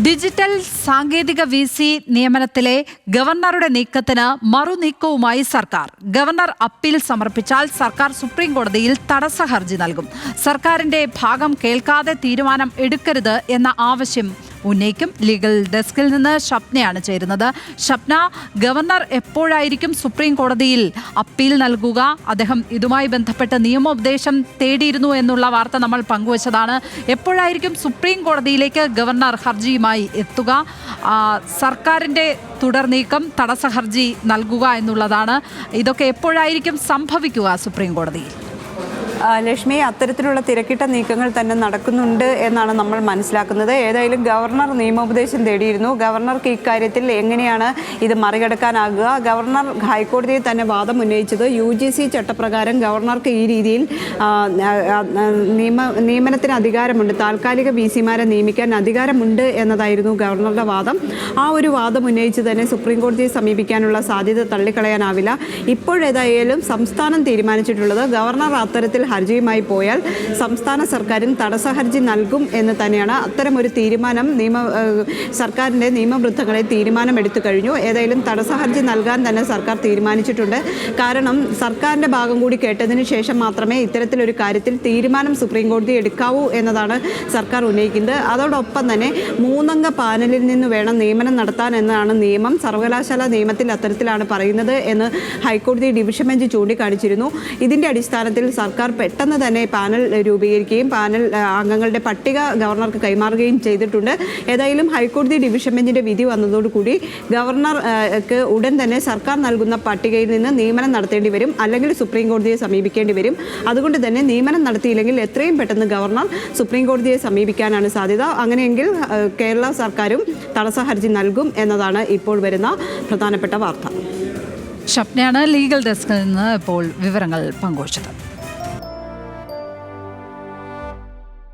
Digital സാങ്കേതിക VC നിയമനത്തിലെ ഗവർണറുടെ നീക്കത്തിന് മറുനീക്കവുമായി സർക്കാർ. ഗവർണർ അപ്പീൽ സമർപ്പിച്ചാൽ സർക്കാർ സുപ്രീം കോടതിയിൽ തടസ്സ ഹർജി നൽകും. സർക്കാരിന്റെ ഭാഗം കേൾക്കാതെ തീരുമാനം എടുക്കരുത് എന്ന ആവശ്യം ഉന്നയിക്കും. ലീഗൽ ഡെസ്കിൽ നിന്ന് ഷപ്നയാണ് ചേരുന്നത്. ഷപ്ന, ഗവർണർ എപ്പോഴായിരിക്കും സുപ്രീം കോടതിയിൽ അപ്പീൽ നൽകുക? അദ്ദേഹം ഇതുമായി ബന്ധപ്പെട്ട് നിയമോപദേശം തേടിയിരുന്നു എന്നുള്ള വാർത്ത നമ്മൾ പങ്കുവച്ചതാണ്. എപ്പോഴായിരിക്കും സുപ്രീം കോടതിയിലേക്ക് ഗവർണർ ഹർജിയുമായി എത്തുക? സർക്കാരിൻ്റെ തുടർ നീക്കം, തടസ്സ ഹർജി നൽകുക എന്നുള്ളതാണ്. ഇതൊക്കെ എപ്പോഴായിരിക്കും സംഭവിക്കുക സുപ്രീം കോടതിയിൽ? ലക്ഷ്മി, അത്തരത്തിലുള്ള തിരക്കിട്ട നീക്കങ്ങൾ തന്നെ നടക്കുന്നുണ്ട് എന്നാണ് നമ്മൾ മനസ്സിലാക്കുന്നത്. ഏതായാലും ഗവർണർ നിയമോപദേശം തേടിയിരുന്നു. ഗവർണർക്ക് ഇക്കാര്യത്തിൽ എങ്ങനെയാണ് ഇത് മറികടക്കാനാകുക? ഗവർണർ ഹൈക്കോടതിയിൽ തന്നെ വാദം ഉന്നയിച്ചത് UGC ചട്ടപ്രകാരം ഗവർണർക്ക് ഈ രീതിയിൽ നിയമനത്തിന് അധികാരമുണ്ട്, താൽക്കാലിക VCമാരെ നിയമിക്കാൻ അധികാരമുണ്ട് എന്നതായിരുന്നു ഗവർണറുടെ വാദം. ആ ഒരു വാദം ഉന്നയിച്ച് തന്നെ സുപ്രീം കോടതിയെ സമീപിക്കാനുള്ള സാധ്യത തള്ളിക്കളയാനാവില്ല. ഇപ്പോഴേതായാലും സംസ്ഥാനം തീരുമാനിച്ചിട്ടുള്ളത് ഗവർണർ അത്തരത്തിൽ ഹർജിയുമായി പോയാൽ സംസ്ഥാന സർക്കാരും തടസ്സ ഹർജി നൽകും എന്ന് തന്നെയാണ്. അത്തരമൊരു തീരുമാനം സർക്കാരിൻ്റെ നിയമവൃത്തങ്ങളിൽ തീരുമാനമെടുത്തു കഴിഞ്ഞു. ഏതായാലും തടസ്സ ഹർജി നൽകാൻ തന്നെ സർക്കാർ തീരുമാനിച്ചിട്ടുണ്ട്. കാരണം സർക്കാരിൻ്റെ ഭാഗം കൂടി കേട്ടതിന് ശേഷം മാത്രമേ ഇത്തരത്തിലൊരു കാര്യത്തിൽ തീരുമാനം സുപ്രീം കോടതി എടുക്കാവൂ എന്നതാണ് സർക്കാർ ഉന്നയിക്കുന്നത്. അതോടൊപ്പം തന്നെ 3 അംഗ പാനലിൽ നിന്ന് വേണം നിയമനം നടത്താൻ എന്നാണ് നിയമം. സർവകലാശാല നിയമത്തിൽ അത്തരത്തിലാണ് പറയുന്നത് എന്ന് ഹൈക്കോടതി ഡിവിഷൻ ബെഞ്ച് ചൂണ്ടിക്കാണിച്ചിരുന്നു. ഇതിൻ്റെ അടിസ്ഥാനത്തിൽ സർക്കാർ പെട്ടെന്ന് തന്നെ പാനൽ രൂപീകരിക്കുകയും പാനൽ അംഗങ്ങളുടെ പട്ടിക ഗവർണർക്ക് കൈമാറുകയും ചെയ്തിട്ടുണ്ട്. ഏതായാലും ഹൈക്കോടതി ഡിവിഷൻ ബെഞ്ചിൻ്റെ വിധി വന്നതോടുകൂടി ഗവർണർക്ക് ഉടൻ തന്നെ സർക്കാർ നൽകുന്ന പട്ടികയിൽ നിന്ന് നിയമനം നടത്തേണ്ടി വരും, അല്ലെങ്കിൽ സുപ്രീം കോടതിയെ സമീപിക്കേണ്ടി വരും. അതുകൊണ്ട് തന്നെ നിയമനം നടത്തിയില്ലെങ്കിൽ എത്രയും പെട്ടെന്ന് ഗവർണർ സുപ്രീം കോടതിയെ സമീപിക്കാനാണ് സാധ്യത. അങ്ങനെയെങ്കിൽ കേരള സർക്കാരും തടസ്സ ഹർജി നൽകും എന്നതാണ് ഇപ്പോൾ വരുന്ന പ്രധാനപ്പെട്ട വാർത്ത. ഷപ്നയാണ് ലീഗൽ ഡെസ്കിൽ നിന്ന് ഇപ്പോൾ വിവരങ്ങൾ പങ്കുവച്ചത്.